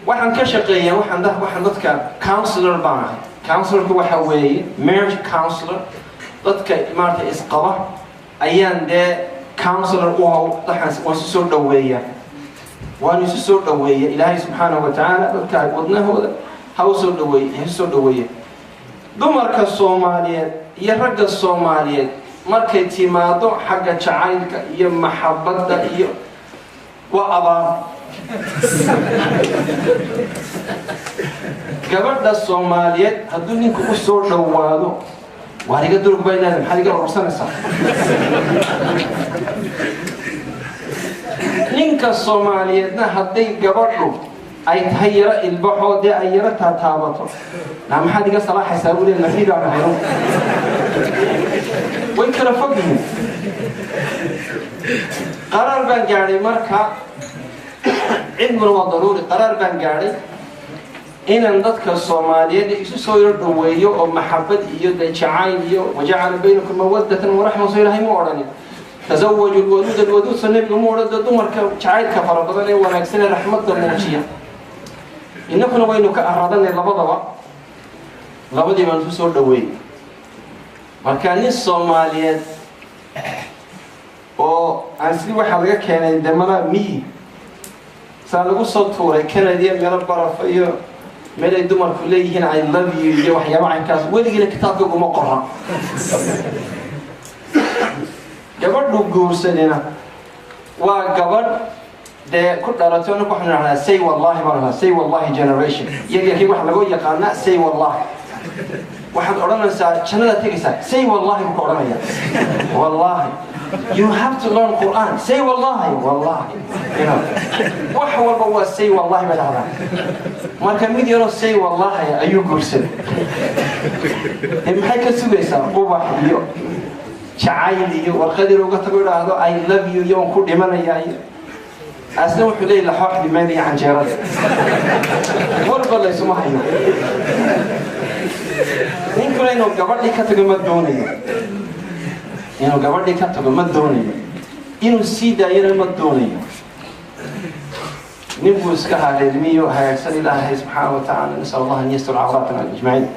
waxaan ka shaqeeyaa waxaan dadka counselor baan ahay. Counselorku waxa weeye marriage counselor, dadka maartay isqaba ayaan counselor u ahay. waan soo dhaweeyaa ilaahay subxaanahu wa tacaala dadka wadnahooda ha u soo dhaweeya. dumarka Soomaaliyeed iyo ragga Soomaaliyeed markay timaado xagga jacaylka iyo maxabadda iyo waa abaar. gabadha Soomaaliyeed hadduu ninku u soo dhawaado waa iga durug bay leedahay, maxaad iga urursanaysaa? ninka Soomaaliyeedna hadday gabadhu ay tahay yara ilbaxoo ay yara taataabato maxaad iga salaaxaysaa buu leeyahay, nafiida aan hayno. way kala fog yihiin. qaraar baan gaadhay marka cilmuna waa daruuri. qaraar baan gaadhay inaan dadka Soomaaliyeed isu soo yar dhaweeyo oo maxabad iyo jacayl iyo wajacala baynakum mawaddatan wa rahma. soo ilaahay ma odhanin tazawwaju alwaduud alwaduud. nabiga ma odhan dumarka jacaylka fara badan ee wanaagsan ee raxmadda muujiya. innaguna waynu ka aradanay labadii baan isu soo dhaweeyey. marka nin Soomaaliyeed oo aan sidii waxaa laga keenay demana miyi saa lagu soo tuuray Canada meelo barafa iyo meel ay dumarku leeyihiin I love you iyo waxyaabo caynkaas weligiina kitaabka kuma qoran. gabadhu guursadina waa gabadh ku dhalatay anigu waxaan idhahdaa say wallahi baan idhahdaa say wallahi generation. iyagii waxa lagu yaqaanaa say wallahi. waxaad odhanaysaa jannada tegaysaa say wallahi buu ka odhanaya. wallahi you have to learn Quran. say wallahi wax walba waa say wallahi bay dhahdaa. marka mid yaroo say wallahi ayuu guursaday. maxay ka sugaysaa ubax iyo jacayl iyo warqadii uga tago idhaahdo I love you iyo ku dhimanaya iyo asna wuxuu leeyahay laxoox dhimanaya canjeerada. warba la isuma hayo. ninkuna inuu gabadhii ka tago ma doonayo. inuu sii daayana ma doonayo. nin buu iska haleelmiyo hagaagsan ilaahay subxaanahu wa tacaala. nasal allah an yastur cawraatana ajmaciin.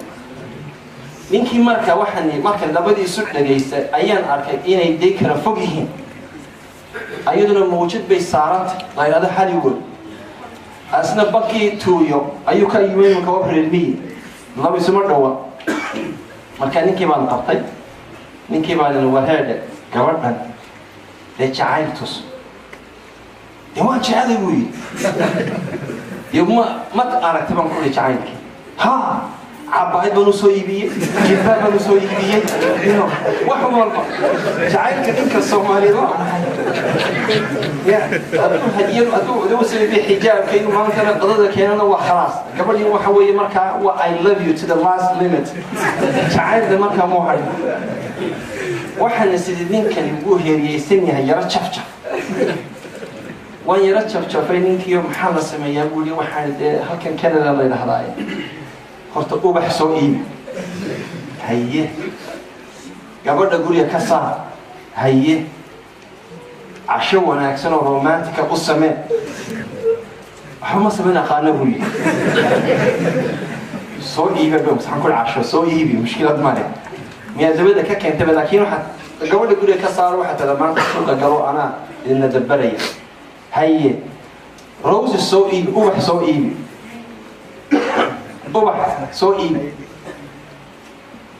ninkii marka labadii isu dhagaystay ayaan arkay inay day kala fog yihiin. ayaduna mawjad bay saarantay la yidhahdo Hollywood. asna bakii tuuyo ayuu ka yimid ka wareermiyey. laba isuma dhawa. marka ninkii baan qabtay. ninkii baan wareerde gabadhan jacayl tus. waan jeclay buu yidhi. ma aragtay baan ku yidhi jacaylkii. cabaayad baan u soo iibiyey, jilbaab baan u soo iibiyey, wax walba. jacaylka ninka Soomaaliyeed hadduu sameeyey xijaabka inuu maantana qadada keenana waa khalaas. gabadhii waxa weeye markaa waa I love you to the last limit. jacaylda markaa muu hayo. waxaana sidii ninkani ugu heeriyeysan yahay yaro jafjaf. waan yaro jafjafay ninkiiyo maxaa la sameeyaa buu yidhi. waxaan halkan Canada la yidhahdaa horta ubax soo iibi. haye gabadha guriga ka saar. haye casho wanaagsan oo romantika u samee. waxba ma samayn aqaana buu yidhi. soo iibi maxaan ku casho soo iibi mushkilad male. miyaa dabada ka keentaba laakiin waxaad gabadha guriga ka saar. waxaad tada maanta suuqa galo anaa idinla dabaraya. haye roses soo iibi. ubax soo iibi.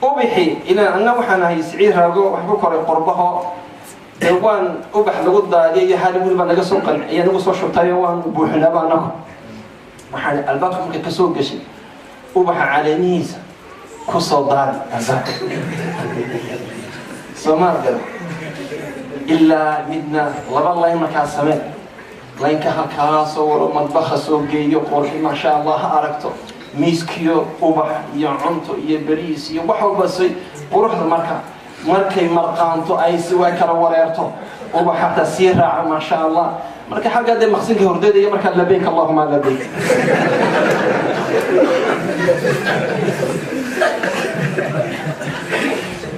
ubaxi ilaa anna waxaan ahay siciid raago waxba koray qorbaho waan ubax lagu daadiyo iyo Hollywood baa naga soo qanciya nagu soo shubtay waan buuxinaba anagu. waxaan albaabka markay ka soo gashay ubaxa caleemihiisa ku soo daadi albaabka. Soomaaliya ilaa midna laba layn markaa samee. laynka halkaas oo madbaxa soo geeyo qurxi ma sha Allah aragto. miiskiyo ubax iyo cunto iyo bariis iyo wax walba say quruxda markay marqaanto ay si way kala wareerto ubax hatta sii raaca ma sha Allah. marka xagga maqsinka hordada iyo marka labeyk Allahumma labeyk.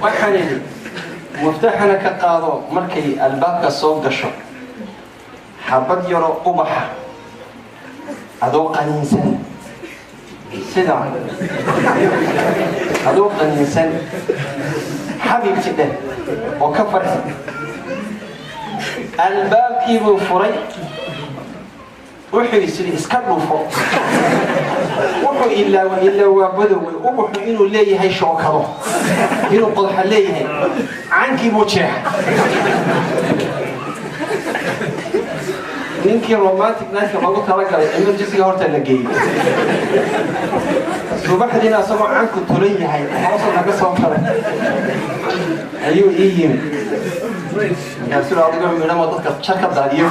waxaan muftaxana ka qaado markay albaabka soo gasho xabad yaro ubaxa أذوق الإنسان سدع أذوق الإنسان حبيبتي ده وكفر الباب كيبو فري وحو يسري اسكبلو فوق وحو إلا وبدو وحو إنو ليه هاي شوكرو إنو قضح ليه هاي عنكي موشيح ninkii romantic night lagu talagalay emergency horta la geeyay subaxdiina asagoo canku tulan yahay hoos laga soo faray ayuu yimi yaasuu adiga midnimo dadka charka daadiyo